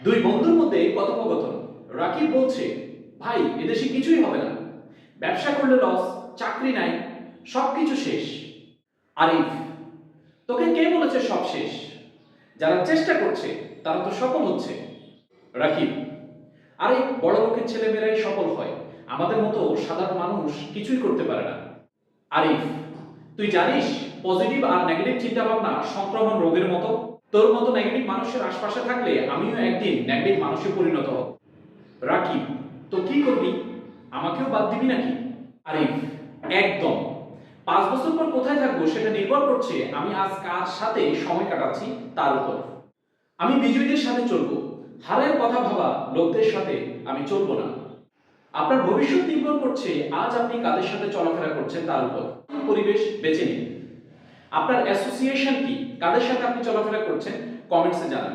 দুই বন্ধুর মধ্যে কথোপকথন। রাকিব বলছে, ভাই এদেশে কিছুই হবে না, ব্যবসা করলে লস, চাকরি নাই, সবকিছু শেষ। আরিফ, তোকে কে বলেছে সব শেষ? যারা চেষ্টা করছে তারা তো সফল হচ্ছে। রাকিব, আরে বড় লোকের ছেলেমেয়েরাই সফল হয়, আমাদের মতো সাধারণ মানুষ কিছুই করতে পারে না। আরিফ, তুই জানিস পজিটিভ আর নেগেটিভ চিন্তা ভাবনা সংক্রমণ রোগের মতো। তোর মতো নেগেটিভ মানুষের আশপাশে থাকলে আমিও একদিন নেগেটিভ মানুষে পরিণত হব। রাকিব, তো কি করবি? আমাকেও বাদ দিবি নাকি? আরিফ, একদম। 5 বছর পর কোথায় থাকবো সেটা নির্ভর করছে আমি আজ কার সাথে সময় কাটাচ্ছি তার উপর। আমি বিজয়ীদের সাথে চলবো, হারের কথা ভাবা লোকদের সাথে আমি চলবো না। আপনার ভবিষ্যৎ নির্ভর করছে আজ আপনি কাদের সাথে চলাফেরা করছেন তার উপর। পরিবেশ বেছে নিন। আপনার অ্যাসোসিয়েশন কি, কাদের সাথে আপনি চলাফেরা করছেন, কমেন্টসে জানান।